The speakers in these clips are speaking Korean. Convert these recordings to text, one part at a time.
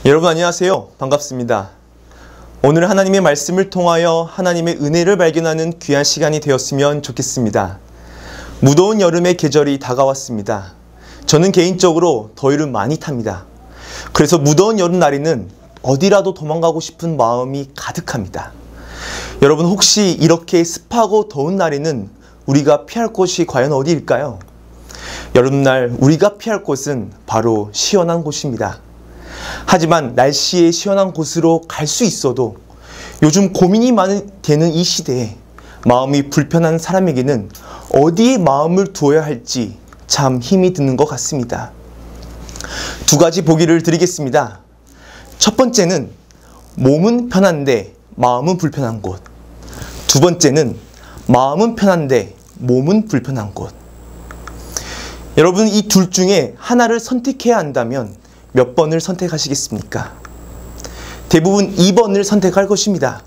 여러분 안녕하세요. 반갑습니다. 오늘 하나님의 말씀을 통하여 하나님의 은혜를 발견하는 귀한 시간이 되었으면 좋겠습니다. 무더운 여름의 계절이 다가왔습니다. 저는 개인적으로 더위를 많이 탑니다. 그래서 무더운 여름날에는 어디라도 도망가고 싶은 마음이 가득합니다. 여러분 혹시 이렇게 습하고 더운 날에는 우리가 피할 곳이 과연 어디일까요? 여름날 우리가 피할 곳은 바로 시원한 곳입니다. 하지만 날씨의 시원한 곳으로 갈 수 있어도 요즘 고민이 되는 이 시대에 마음이 불편한 사람에게는 어디에 마음을 두어야 할지 참 힘이 드는 것 같습니다. 두 가지 보기를 드리겠습니다. 첫 번째는 몸은 편한데 마음은 불편한 곳. 두 번째는 마음은 편한데 몸은 불편한 곳. 여러분 이 둘 중에 하나를 선택해야 한다면 몇 번을 선택하시겠습니까? 대부분 2번을 선택할 것입니다.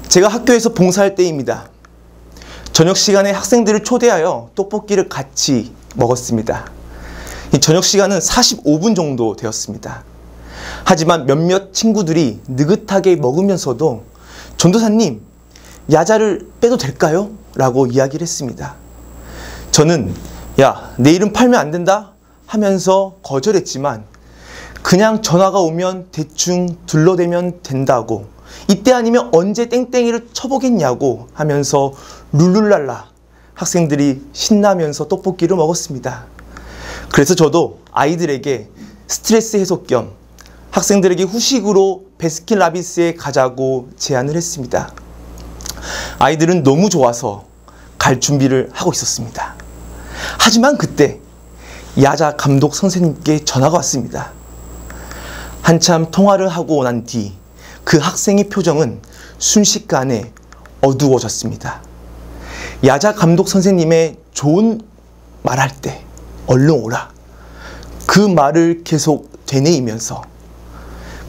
제가 학교에서 봉사할 때입니다. 저녁 시간에 학생들을 초대하여 떡볶이를 같이 먹었습니다. 이 저녁 시간은 45분 정도 되었습니다. 하지만 몇몇 친구들이 느긋하게 먹으면서도 전도사님, 야자를 빼도 될까요? 라고 이야기를 했습니다. 저는 야, 내일은 팔면 안 된다? 하면서 거절했지만 그냥 전화가 오면 대충 둘러대면 된다고, 이때 아니면 언제 땡땡이를 쳐보겠냐고 하면서 룰룰랄라 학생들이 신나면서 떡볶이를 먹었습니다. 그래서 저도 아이들에게 스트레스 해소 겸 학생들에게 후식으로 베스킨라빈스에 가자고 제안을 했습니다. 아이들은 너무 좋아서 갈 준비를 하고 있었습니다. 하지만 그때 야자 감독 선생님께 전화가 왔습니다. 한참 통화를 하고 난 뒤 그 학생의 표정은 순식간에 어두워졌습니다. 야자 감독 선생님의 좋은 말할 때 얼른 오라, 그 말을 계속 되뇌이면서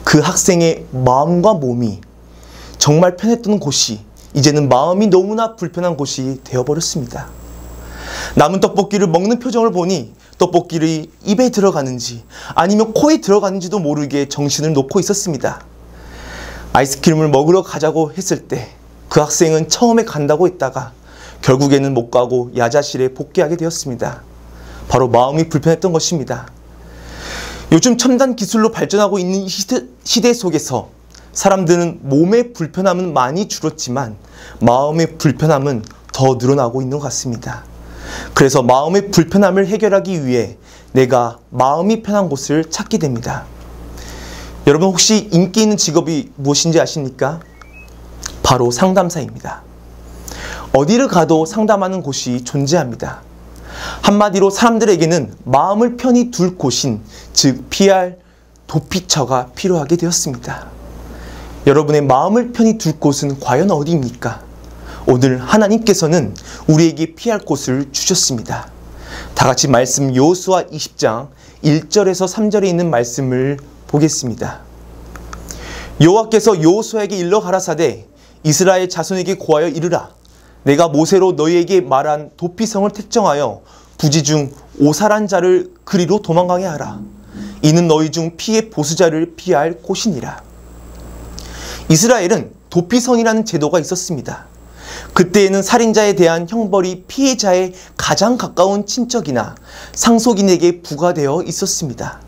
그 학생의 마음과 몸이 정말 편했던 곳이 이제는 마음이 너무나 불편한 곳이 되어버렸습니다. 남은 떡볶이를 먹는 표정을 보니 떡볶이를 입에 들어가는지 아니면 코에 들어가는지도 모르게 정신을 놓고 있었습니다. 아이스크림을 먹으러 가자고 했을 때 그 학생은 처음에 간다고 했다가 결국에는 못 가고 야자실에 복귀하게 되었습니다. 바로 마음이 불편했던 것입니다. 요즘 첨단 기술로 발전하고 있는 시대 속에서 사람들은 몸의 불편함은 많이 줄었지만 마음의 불편함은 더 늘어나고 있는 것 같습니다. 그래서 마음의 불편함을 해결하기 위해 내가 마음이 편한 곳을 찾게 됩니다. 여러분 혹시 인기 있는 직업이 무엇인지 아십니까? 바로 상담사입니다. 어디를 가도 상담하는 곳이 존재합니다. 한마디로 사람들에게는 마음을 편히 둘 곳인, 즉 PR 도피처가 필요하게 되었습니다. 여러분의 마음을 편히 둘 곳은 과연 어디입니까? 오늘 하나님께서는 우리에게 피할 곳을 주셨습니다. 다같이 말씀 여호수아 20장 1절에서 3절에 있는 말씀을 보겠습니다. 여호와께서 여호수아에게 일러 가라사대 이스라엘 자손에게 고하여 이르라. 내가 모세로 너희에게 말한 도피성을 택정하여 부지 중 오살한 자를 그리로 도망가게 하라. 이는 너희 중 피의 보수자를 피할 곳이니라. 이스라엘은 도피성이라는 제도가 있었습니다. 그때에는 살인자에 대한 형벌이 피해자의 가장 가까운 친척이나 상속인에게 부과되어 있었습니다.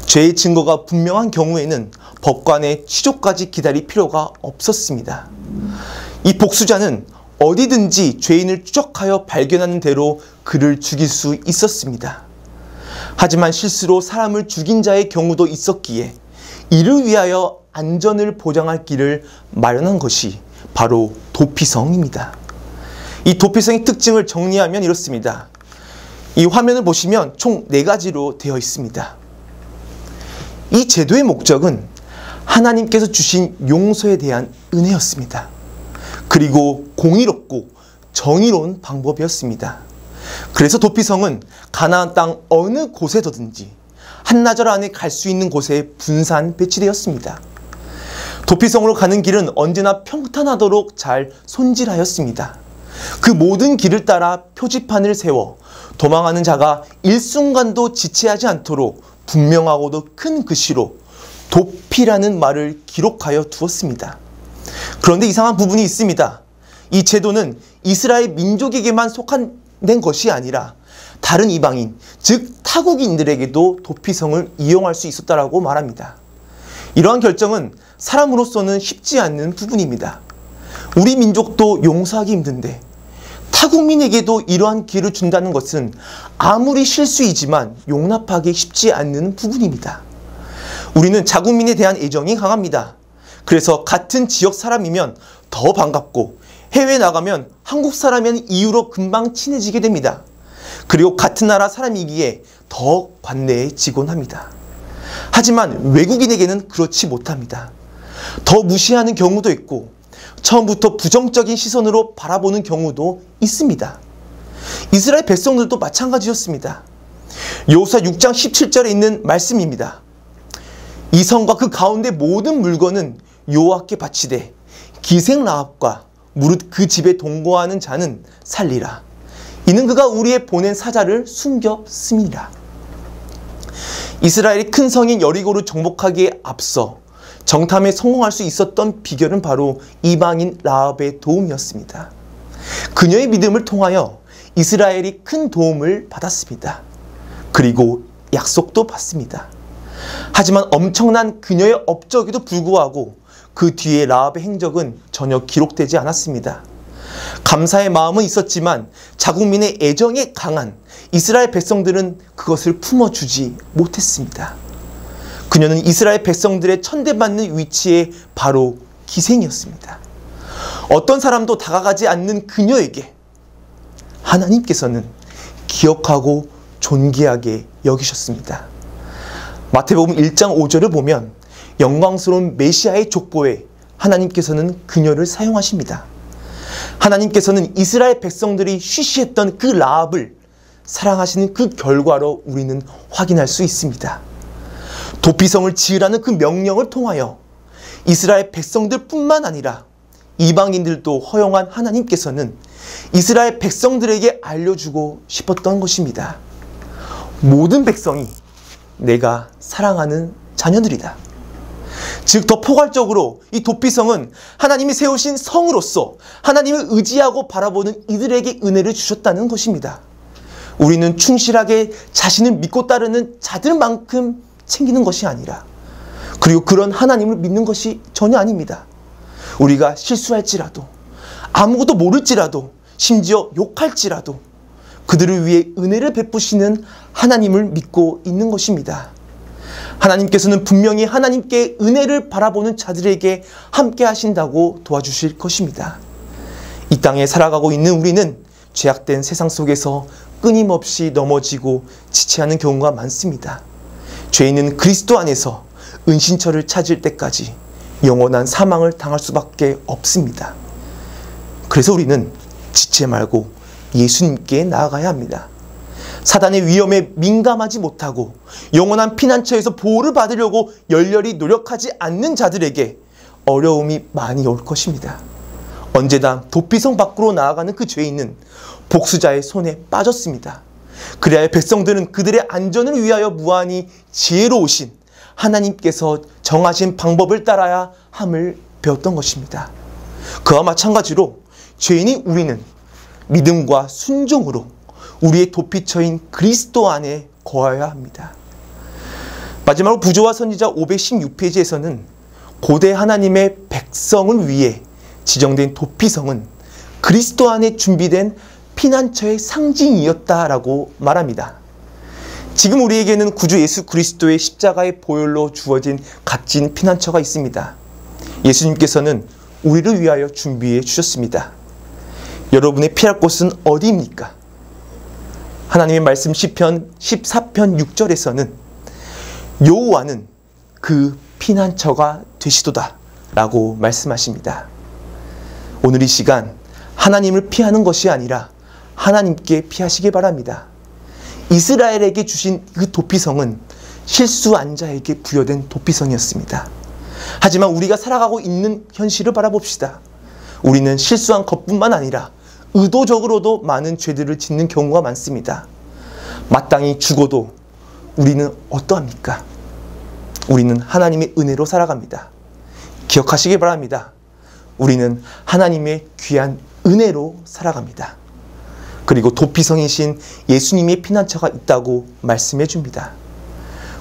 죄의 증거가 분명한 경우에는 법관의 취조까지 기다릴 필요가 없었습니다. 이 복수자는 어디든지 죄인을 추적하여 발견하는 대로 그를 죽일 수 있었습니다. 하지만 실수로 사람을 죽인 자의 경우도 있었기에 이를 위하여 안전을 보장할 길을 마련한 것이 바로 도피성입니다. 이 도피성의 특징을 정리하면 이렇습니다. 이 화면을 보시면 총 4가지로 되어 있습니다. 이 제도의 목적은 하나님께서 주신 용서에 대한 은혜였습니다. 그리고 공의롭고 정의로운 방법이었습니다. 그래서 도피성은 가나안 땅 어느 곳에든지 한나절 안에 갈 수 있는 곳에 분산 배치되었습니다. 도피성으로 가는 길은 언제나 평탄하도록 잘 손질하였습니다. 그 모든 길을 따라 표지판을 세워 도망하는 자가 일순간도 지체하지 않도록 분명하고도 큰 글씨로 도피라는 말을 기록하여 두었습니다. 그런데 이상한 부분이 있습니다. 이 제도는 이스라엘 민족에게만 속한 것이 아니라 다른 이방인, 즉 타국인들에게도 도피성을 이용할 수 있었다라고 말합니다. 이러한 결정은 사람으로서는 쉽지 않는 부분입니다. 우리 민족도 용서하기 힘든데 타국민에게도 이러한 기회를 준다는 것은 아무리 실수이지만 용납하기 쉽지 않는 부분입니다. 우리는 자국민에 대한 애정이 강합니다. 그래서 같은 지역 사람이면 더 반갑고 해외에 나가면 한국 사람이라는 이유로 금방 친해지게 됩니다. 그리고 같은 나라 사람이기에 더 관대해지곤 합니다. 하지만 외국인에게는 그렇지 못합니다. 더 무시하는 경우도 있고 처음부터 부정적인 시선으로 바라보는 경우도 있습니다. 이스라엘 백성들도 마찬가지였습니다. 여호수아 6장 17절에 있는 말씀입니다. 이 성과 그 가운데 모든 물건은 여호와께 바치되 기생 라합과 무릇 그 집에 동거하는 자는 살리라. 이는 그가 우리의 보낸 사자를 숨겼음이라. 이스라엘이 큰 성인 여리고를 정복하기에 앞서 정탐에 성공할 수 있었던 비결은 바로 이방인 라합의 도움이었습니다. 그녀의 믿음을 통하여 이스라엘이 큰 도움을 받았습니다. 그리고 약속도 받습니다. 하지만 엄청난 그녀의 업적에도 불구하고 그 뒤에 라합의 행적은 전혀 기록되지 않았습니다. 감사의 마음은 있었지만 자국민의 애정에 강한 이스라엘 백성들은 그것을 품어주지 못했습니다. 그녀는 이스라엘 백성들의 천대받는 위치에 바로 기생이었습니다. 어떤 사람도 다가가지 않는 그녀에게 하나님께서는 기억하고 존귀하게 여기셨습니다. 마태복음 1장 5절을 보면 영광스러운 메시아의 족보에 하나님께서는 그녀를 사용하십니다. 하나님께서는 이스라엘 백성들이 쉬쉬했던 그 라합을 사랑하시는 그 결과로 우리는 확인할 수 있습니다. 도피성을 지으라는 그 명령을 통하여 이스라엘 백성들 뿐만 아니라 이방인들도 허용한 하나님께서는 이스라엘 백성들에게 알려주고 싶었던 것입니다. 모든 백성이 내가 사랑하는 자녀들이다. 즉 더 포괄적으로 이 도피성은 하나님이 세우신 성으로서 하나님을 의지하고 바라보는 이들에게 은혜를 주셨다는 것입니다. 우리는 충실하게 자신을 믿고 따르는 자들만큼 챙기는 것이 아니라, 그리고 그런 하나님을 믿는 것이 전혀 아닙니다. 우리가 실수할지라도, 아무것도 모를지라도, 심지어 욕할지라도 그들을 위해 은혜를 베푸시는 하나님을 믿고 있는 것입니다. 하나님께서는 분명히 하나님께 은혜를 바라보는 자들에게 함께 하신다고 도와주실 것입니다. 이 땅에 살아가고 있는 우리는 죄악된 세상 속에서 끊임없이 넘어지고 지체하는 경우가 많습니다. 죄인은 그리스도 안에서 은신처를 찾을 때까지 영원한 사망을 당할 수밖에 없습니다. 그래서 우리는 지체 말고 예수님께 나아가야 합니다. 사단의 위험에 민감하지 못하고 영원한 피난처에서 보호를 받으려고 열렬히 노력하지 않는 자들에게 어려움이 많이 올 것입니다. 언제나 도피성 밖으로 나아가는 그 죄인은 복수자의 손에 빠졌습니다. 그래야 백성들은 그들의 안전을 위하여 무한히 지혜로우신 하나님께서 정하신 방법을 따라야 함을 배웠던 것입니다. 그와 마찬가지로 죄인인 우리는 믿음과 순종으로 우리의 도피처인 그리스도 안에 거하여야 합니다. 마지막으로 부조와 선지자 516페이지에서는 고대 하나님의 백성을 위해 지정된 도피성은 그리스도 안에 준비된 피난처의 상징이었다라고 말합니다. 지금 우리에게는 구주 예수 그리스도의 십자가의 보혈로 주어진 값진 피난처가 있습니다. 예수님께서는 우리를 위하여 준비해 주셨습니다. 여러분의 피할 곳은 어디입니까? 하나님의 말씀 시편 14편 6절에서는 여호와는 그 피난처가 되시도다 라고 말씀하십니다. 오늘 이 시간 하나님을 피하는 것이 아니라 하나님께 피하시기 바랍니다. 이스라엘에게 주신 그 도피성은 실수한 자에게 부여된 도피성이었습니다. 하지만 우리가 살아가고 있는 현실을 바라봅시다. 우리는 실수한 것뿐만 아니라 의도적으로도 많은 죄들을 짓는 경우가 많습니다. 마땅히 죽어도 우리는 어떠합니까? 우리는 하나님의 은혜로 살아갑니다. 기억하시기 바랍니다. 우리는 하나님의 귀한 은혜로 살아갑니다. 그리고 도피성이신 예수님의 피난처가 있다고 말씀해 줍니다.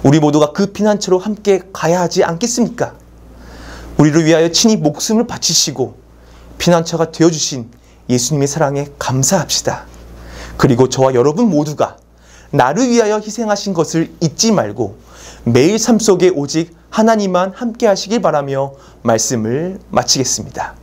우리 모두가 그 피난처로 함께 가야 하지 않겠습니까? 우리를 위하여 친히 목숨을 바치시고 피난처가 되어주신 예수님의 사랑에 감사합시다. 그리고 저와 여러분 모두가 나를 위하여 희생하신 것을 잊지 말고 매일 삶 속에 오직 하나님만 함께 하시길 바라며 말씀을 마치겠습니다.